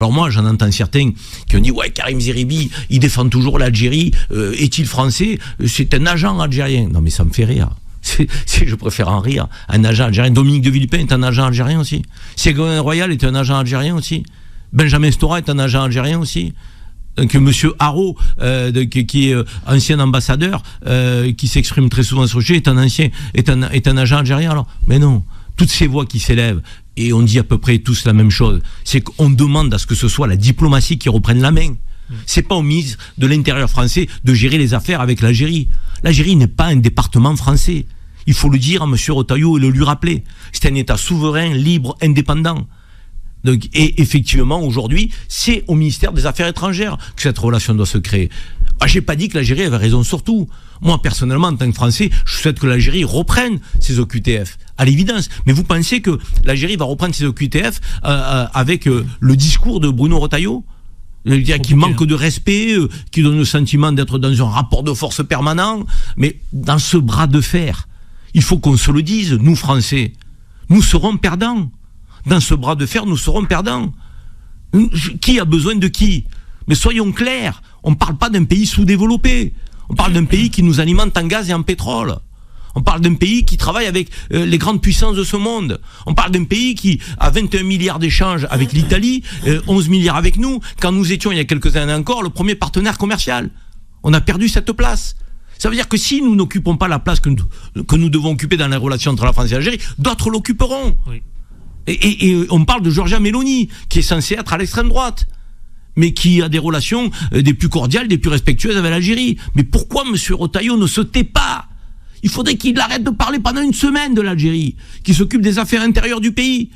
Alors moi, j'en entends certains qui ont dit ouais, Karim Zeribi, il défend toujours l'Algérie, est-il français? C'est un agent algérien. Non mais ça me fait rire. Je préfère en rire. Un agent algérien. Dominique de Villepin est un agent algérien aussi. Ségolène Royal est un agent algérien aussi. Benjamin Stora est un agent algérien aussi. Donc monsieur Haro, qui est ancien ambassadeur, qui s'exprime très souvent sur le sujet, est un agent algérien. Alors, mais non, toutes ces voix qui s'élèvent, et on dit à peu près tous la même chose, c'est qu'on demande à ce que ce soit la diplomatie qui reprenne la main. C'est pas au ministre de l'Intérieur français de gérer les affaires avec l'Algérie. L'Algérie n'est pas un département français. Il faut le dire à monsieur Retailleau et le lui rappeler. C'est un État souverain, libre, indépendant. Donc, et effectivement, aujourd'hui, c'est au ministère des Affaires étrangères que cette relation doit se créer. J'ai pas dit que l'Algérie avait raison sur tout. Moi, personnellement, en tant que Français, je souhaite que l'Algérie reprenne ses OQTF, à l'évidence. Mais vous pensez que l'Algérie va reprendre ses OQTF avec le discours de Bruno Retailleau, qui manque de respect, qui donne le sentiment d'être dans un rapport de force permanent? Mais dans ce bras de fer, il faut qu'on se le dise, nous Français, nous serons perdants. Dans ce bras de fer, nous serons perdants. Qui a besoin de qui? Mais soyons clairs, on ne parle pas d'un pays sous-développé. On parle d'un pays qui nous alimente en gaz et en pétrole. On parle d'un pays qui travaille avec les grandes puissances de ce monde. On parle d'un pays qui a 21 milliards d'échanges avec l'Italie, 11 milliards avec nous, quand nous étions, il y a quelques années encore, le premier partenaire commercial. On a perdu cette place. Ça veut dire que si nous n'occupons pas la place que nous devons occuper dans les relations entre la France et l'Algérie, d'autres l'occuperont. Oui. Et on parle de Giorgia Meloni, qui est censée être à l'extrême droite, mais qui a des relations des plus cordiales, des plus respectueuses avec l'Algérie. Mais pourquoi M. Retailleau ne se tait pas? Il faudrait qu'il arrête de parler pendant une semaine de l'Algérie, qu'il s'occupe des affaires intérieures du pays.